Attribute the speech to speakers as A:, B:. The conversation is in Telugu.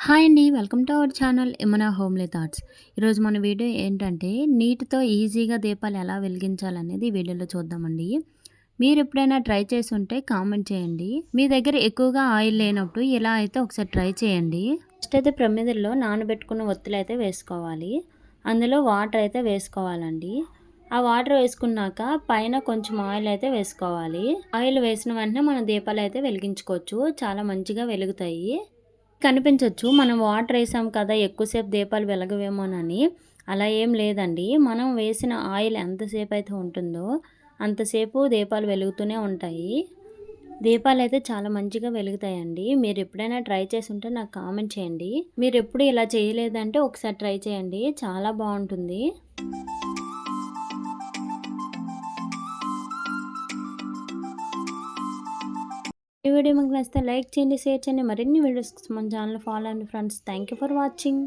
A: హాయ్ అండి. Welcome to our channel Yamuna homely thoughts. ఈరోజు మన వీడియో ఏంటంటే నీటితో ఈజీగా దీపాలు ఎలా వెలిగించాలనేది ఈ వీడియోలో చూద్దామండి. మీరు ఎప్పుడైనా ట్రై చేసి ఉంటే కామెంట్ చేయండి. మీ దగ్గర ఎక్కువగా ఆయిల్ లేనప్పుడు ఇలా అయితే ఒకసారి ట్రై చేయండి. ఫస్ట్ అయితే ప్రమిదల్లో నానబెట్టుకున్న ఒత్తులు అయితే వేసుకోవాలి. అందులో వాటర్ అయితే వేసుకోవాలండి. ఆ వాటర్ వేసుకున్నాక పైన కొంచెం ఆయిల్ అయితే వేసుకోవాలి. ఆయిల్ వేసిన వెంటనే మనం దీపాలు అయితే వెలిగించుకోవచ్చు. చాలా మంచిగా వెలుగుతాయి. కనిపించొచ్చు మనం వాటర్ వేసాం కదా ఎక్కువసేపు దీపాలు వెలగవేమోనని. అలా ఏం లేదండి. మనం వేసిన ఆయిల్ ఎంతసేపు అయితే ఉంటుందో అంతసేపు దీపాలు వెలుగుతూనే ఉంటాయి. దీపాలైతే చాలా మంచిగా వెలుగుతాయండి. మీరు ఎప్పుడైనా ట్రై చేసి ఉంటే నాకు కామెంట్ చేయండి. మీరు ఎప్పుడు ఇలా చేయలేదంటే ఒకసారి ట్రై చేయండి. చాలా బాగుంటుంది. ఈ వీడియో మీకు నచ్చితే లైక్ చేయండి, షేర్ చేయండి. మరిన్ని వీడియోస్ మన ఛానల్ ఫాలో అండి friends. Thank you for watching.